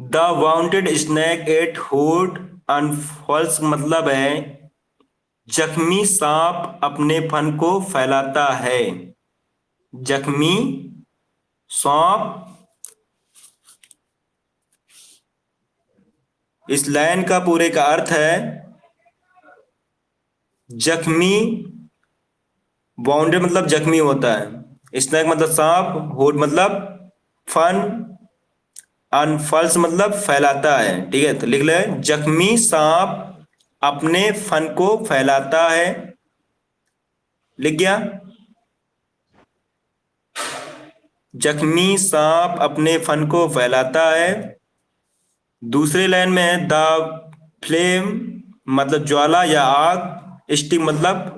The वाउंटेड snack eight hood अनफॉल्स मतलब है जख्मी सांप अपने फन को फैलाता है। जख्मी सांप। इस लाइन का पूरे का अर्थ है जख्मी। वाउंडेड मतलब जख्मी होता है, स्नैक मतलब सांप, हुड मतलब फन, अनफल्स मतलब फैलाता है। ठीक है, तो लिख ले जख्मी सांप अपने फन को फैलाता है। लिख गया। जख्मी सांप अपने फन को फैलाता है। दूसरी लाइन में है द फ्लेम मतलब ज्वाला या आग, स्टिक मतलब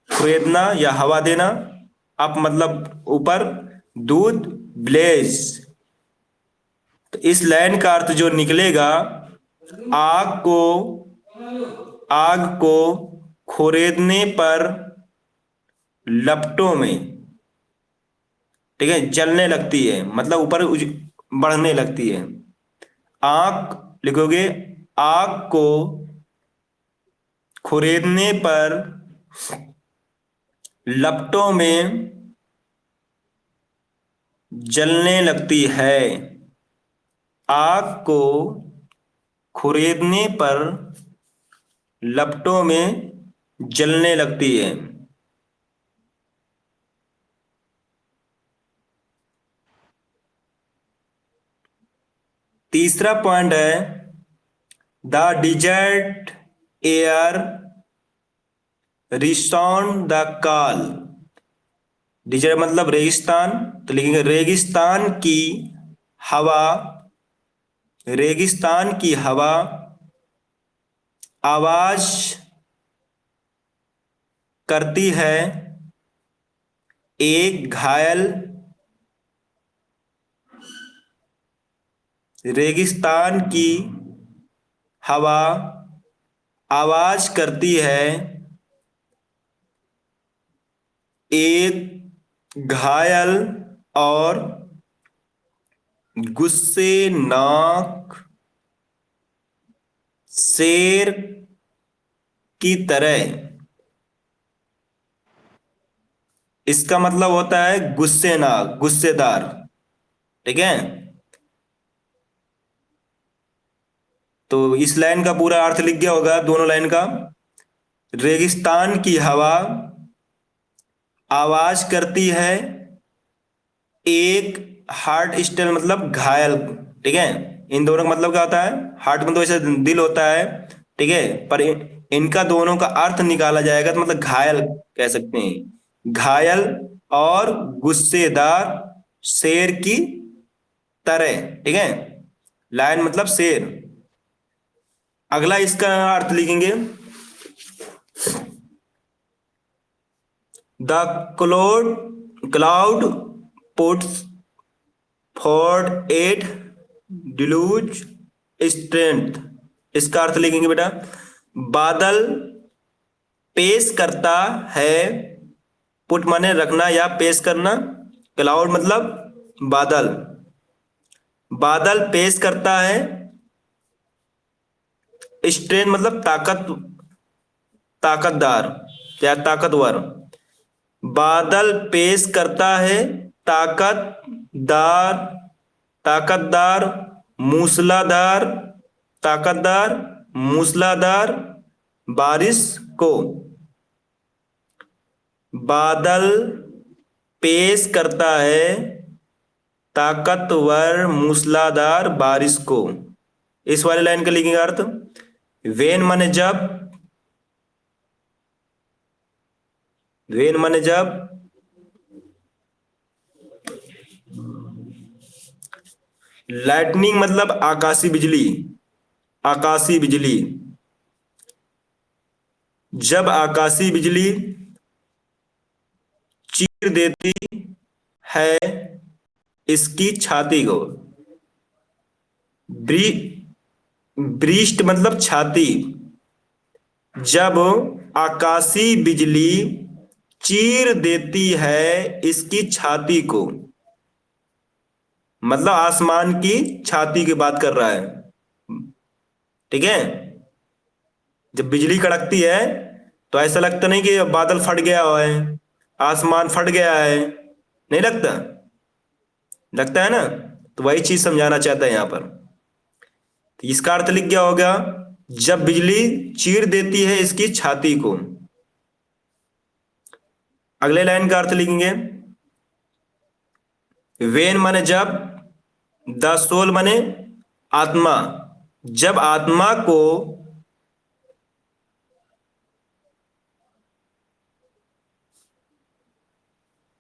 खुरेदना या हवा देना, अप मतलब ऊपर, दूध, ब्लेज। तो इस लाइन का अर्थ जो निकलेगा, आग को आग को खुरेदने पर लपटों में, ठीक है, जलने लगती है मतलब ऊपर बढ़ने लगती है। आग लिखोगे, आग को खुरेदने पर लपटों में जलने लगती है। आग को खुरेदने पर लपटों में जलने लगती है। तीसरा पॉइंट है the desert air resound the call. Desert मतलब रेगिस्तान, तो लिखेंगे हवा रेगिस्तान की हवा आवाज करती है एक घायल। रेगिस्तान की हवा आवाज करती है एक घायल और गुस्से नाक शेर की तरह। इसका मतलब होता है गुस्सेनाक, गुस्सेदार। ठीक है, तो इस लाइन का पूरा अर्थ लिख गया होगा दोनों लाइन का। रेगिस्तान की हवा आवाज करती है एक हार्ट स्टेल मतलब घायल। ठीक है, इन दोनों का मतलब क्या होता है, हार्ट मतलब ऐसे दिल होता है। ठीक है, पर इनका दोनों का अर्थ निकाला जाएगा तो मतलब घायल कह सकते हैं। घायल और गुस्सेदार शेर की तरह। ठीक है, लायन मतलब शेर। अगला इसका अर्थ लिखेंगे the cloud puts forth its deluge strength. इसका अर्थ लिखेंगे बेटा, बादल पेश करता है, पुट माने रखना या पेश करना, क्लाउड मतलब बादल। बादल पेश करता है स्ट्रेंथ मतलब ताकत, ताकतदार या ताकतवर। बादल पेश करता है ताकतदार, ताकतदार, मूसलाधार, ताकतदार मूसलाधार बारिश को। बादल पेश करता है ताकतवर मूसलाधार बारिश को। इस वाली लाइन का लिखेंगे अर्थ, वेन माने जब, वेन माने जब, लाइटनिंग मतलब आकाशीय बिजली, आकाशीय बिजली। जब आकाशीय बिजली चीर देती है इसकी छाती को। ब्रीस्ट मतलब छाती। जब आकाशीय बिजली चीर देती है इसकी छाती को, मतलब आसमान की छाती की बात कर रहा है। ठीक है। जब बिजली कड़कती है तो ऐसा लगता नहीं कि बादल फट गया हुआ है, आसमान फट गया है, नहीं लगता? लगता है ना? तो वही चीज समझाना चाहता है यहाँ पर। तो इसका अर्थ लिख क्या होगा? जब बिजली चीर देती है इसकी छाती को। अगले लाइन का अर्थ लिखेंगे, वेन माने जब, द सोल माने आत्मा। जब आत्मा को,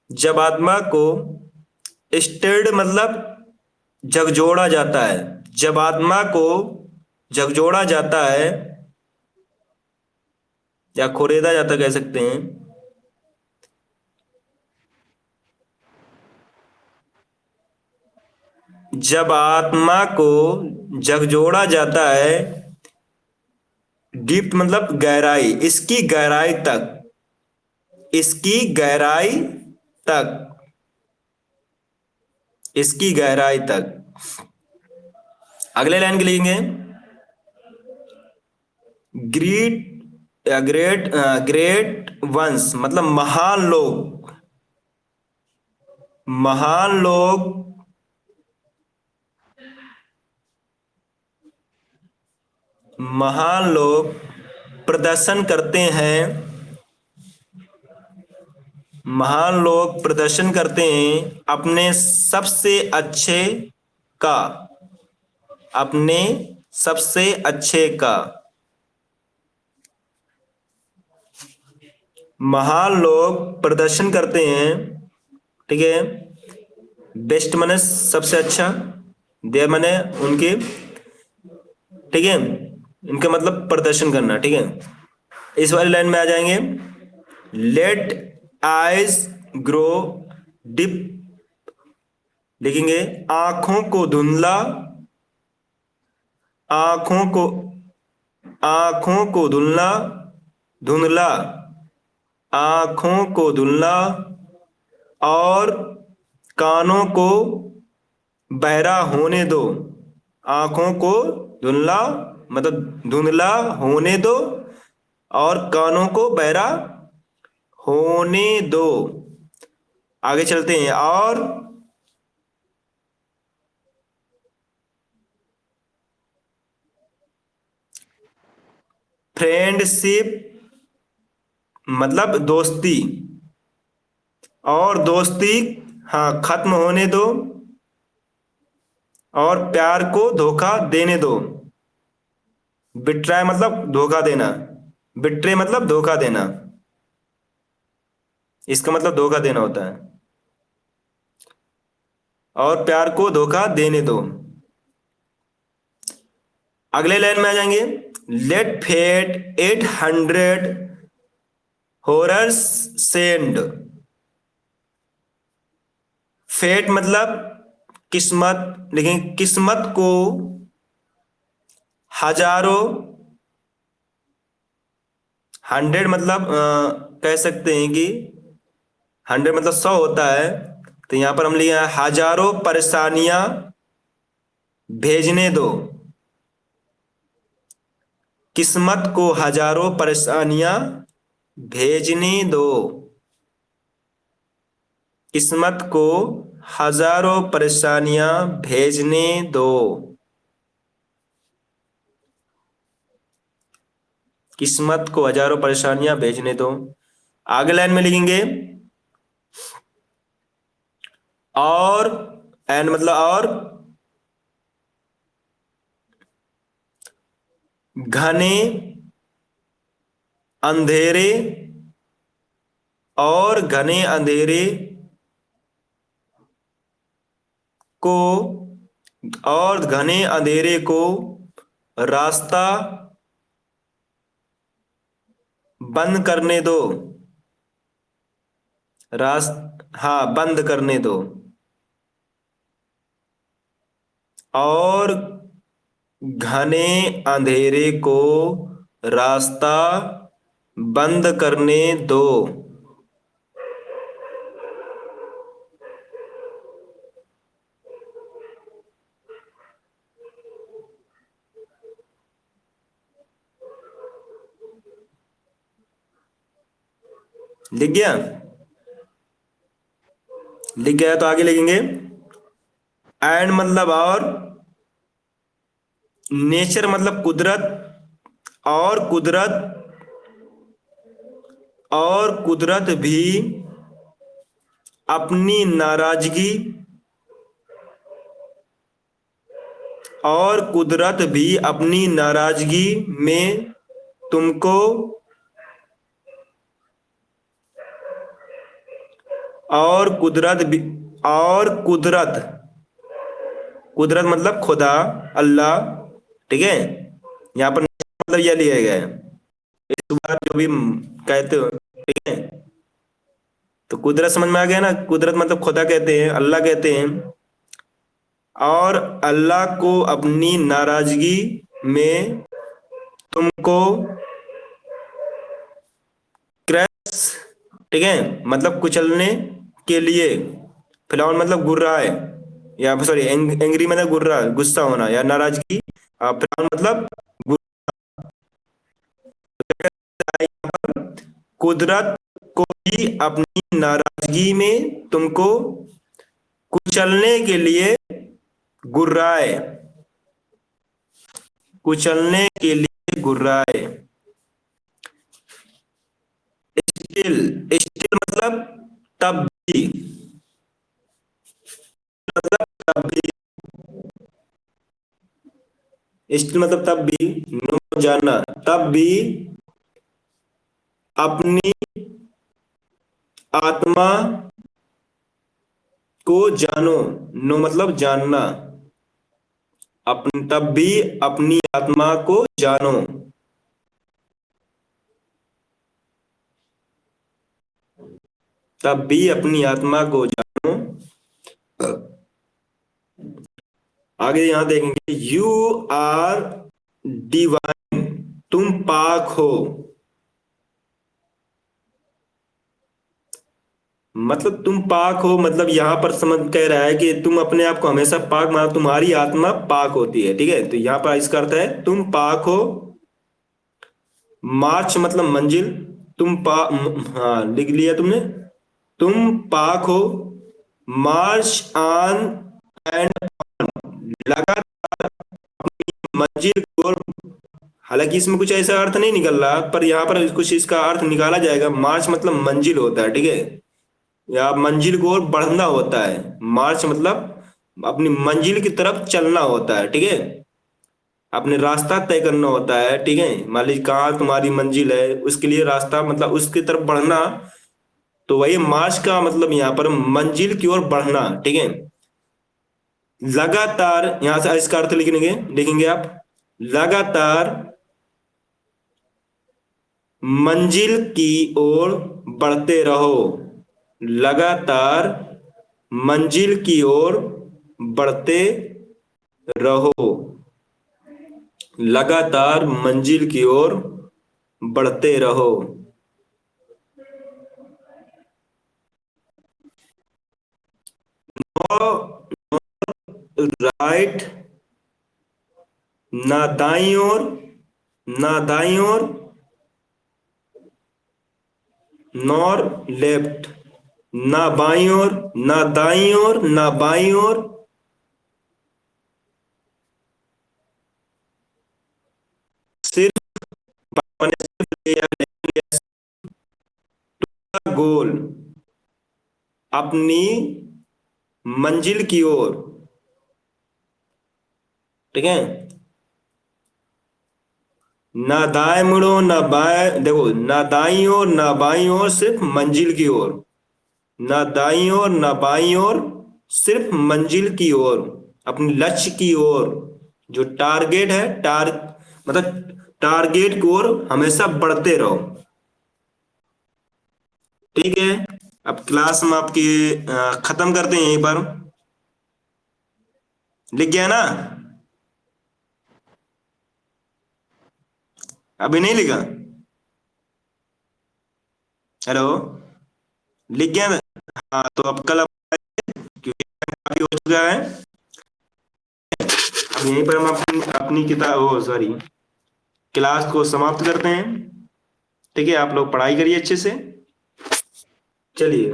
जब आत्मा को स्टिर्ड मतलब झकझोड़ा जाता है। जब आत्मा को झकझोड़ा जाता है या खोरेदा जाता कह सकते हैं। जब आत्मा को झकझोड़ा जाता है, डीप मतलब गहराई, इसकी गहराई तक, इसकी गहराई तक, इसकी गहराई तक। अगले लाइन के लिखेंगे, ग्रीट ग्रेट ग्रेट वंस मतलब महान लोग, महान लोग, महान लोग प्रदर्शन करते हैं, महान लोग प्रदर्शन करते हैं अपने सबसे अच्छे का, अपने सबसे अच्छे का। महान लोग प्रदर्शन करते हैं, ठीक है। बेस्ट माने सबसे अच्छा, दे माने उनके, ठीक है, इनका मतलब प्रदर्शन करना, ठीक है। इस वाली लाइन में आ जाएंगे, लेट आइज ग्रो डिप, लिखेंगे आंखों को धुंधला, आंखों को, आंखों को धुंधला, धुंधला, आंखों को धुंधला, और कानों को बहरा होने दो। आंखों को धुंधला मतलब धुंधला होने दो, और कानों को बहरा होने दो। आगे चलते हैं, और फ्रेंडशिप मतलब दोस्ती, और दोस्ती, हाँ, खत्म होने दो, और प्यार को धोखा देने दो। बिट्राय मतलब धोखा देना, बिट्रे मतलब धोखा देना, इसका मतलब धोखा देना होता है। और प्यार को धोखा देने दो। अगले लाइन में आ जाएंगे, let fate 800 horrors send. Fate मतलब किस्मत, लेकिन किस्मत को हजारों, 100 मतलब कह सकते हैं कि 100 मतलब 100 होता है, तो यहां पर हम लिए हजारों परेशानियां भेजने दो। किस्मत को हजारों परेशानियां भेजने दो, किस्मत को हजारों परेशानियां भेजने दो, किस्मत को हजारों परेशानियां भेजने दो। आगे लाइन में लिखेंगे, और एंड मतलब और, घने अंधेरे, और घने अंधेरे को, और घने अंधेरे को रास्ता बंद करने दो, हाँ, बंद करने दो, और घने अंधेरे को रास्ता बंद करने दो। लिख गया? लिख गया तो आगे लिखेंगे। एंड मतलब और, नेचर मतलब कुदरत, और कुदरत भी अपनी नाराजगी, और कुदरत भी अपनी नाराजगी में तुमको, और कुदरत भी, और कुदरत मतलब खुदा, अल्लाह, ठीक है। यहाँ पर मतलब यह लिया गया है, इस बार जो भी कहते हो, ठीक है। तो कुदरत समझ में आ गया ना, कुदरत मतलब खुदा कहते हैं, अल्लाह कहते हैं। और अल्लाह को अपनी नाराजगी में तुमको क्रैश, ठीक है, मतलब कुचलने के लिए, फिलहाल मतलब गुर्रा है, या सॉरी एंग्री मतलब गुर्रा, गुस्सा होना या नाराजगी, फिलहाल मतलब कुदरत को भी अपनी नाराजगी में तुमको कुचलने के लिए गुर्राए, कुचलने के लिए गुर्राए। स्टिल, स्टिल मतलब तब भी, तब भी, स्टिल मतलब तब भी, नो जानना, तब भी अपनी आत्मा को जानो, नो मतलब जानना, तब भी अपनी आत्मा को जानो, तब भी अपनी आत्मा को जानो। आगे यहां देखेंगे, यू आर डिवाइन, तुम पाक हो, मतलब तुम पाक हो, मतलब यहां पर समझ कह रहा है कि तुम अपने आप को हमेशा पाक मानो, तुम्हारी आत्मा पाक होती है, ठीक है। तो यहां पर इसका अर्थ है तुम पाक हो। मार्च मतलब मंजिल, हाँ लिख लिया तुमने, तुम पाक हो। मार्च ऑन एंड, लगातार मंजिल की ओर। हालांकि इसमें कुछ ऐसा अर्थ नहीं निकल रहा, पर यहाँ पर कुछ इसका अर्थ निकाला जाएगा। मार्च मतलब मंजिल होता है, ठीक है, या मंजिल की ओर बढ़ना होता है। मार्च मतलब अपनी मंजिल की तरफ चलना होता है, ठीक है, अपने रास्ता तय करना होता है, ठीक है। मान लीजिए कहाँ तुम्हारी मंजिल है, उसके लिए रास्ता मतलब उसकी तरफ बढ़ना, तो वही मार्च का मतलब यहाँ पर मंजिल की ओर बढ़ना, ठीक है। लगातार, यहां से इसका अर्थ लिखेंगे, लिखेंगे आप, लगातार मंजिल की ओर बढ़ते रहो, लगातार मंजिल की ओर बढ़ते रहो, लगातार मंजिल की ओर बढ़ते रहो। राइट, ना दाईं ओर, ना दाईं ओर, नॉर लेफ्ट, ना बाईं ओर, ना दाईं ओर, ना बाईं ओर, सिर्फ मैंने सिर्फ लिया गोल, अपनी मंजिल की ओर, ठीक है। ना दाएं मुड़ो ना बाएं, देखो, ना दाईं ओर ना बाईं ओर, सिर्फ मंजिल की ओर, ना दाईं ओर ना बाईं ओर, सिर्फ मंजिल की ओर, अपनी लक्ष्य की ओर, जो टारगेट है, मतलब टारगेट की ओर हमेशा बढ़ते रहो, ठीक है। अब क्लास में आपकी खत्म करते हैं यहीं पर। लिख गया ना? अभी नहीं लिखा? हेलो, लिख गया ना? हाँ तो अब कल क्योंकि काफी हो चुका है, अब यहीं पर हम अपनी अपनी किताब, ओ सॉरी, क्लास को समाप्त करते हैं, ठीक है। आप लोग पढ़ाई करिए अच्छे से। चलिए।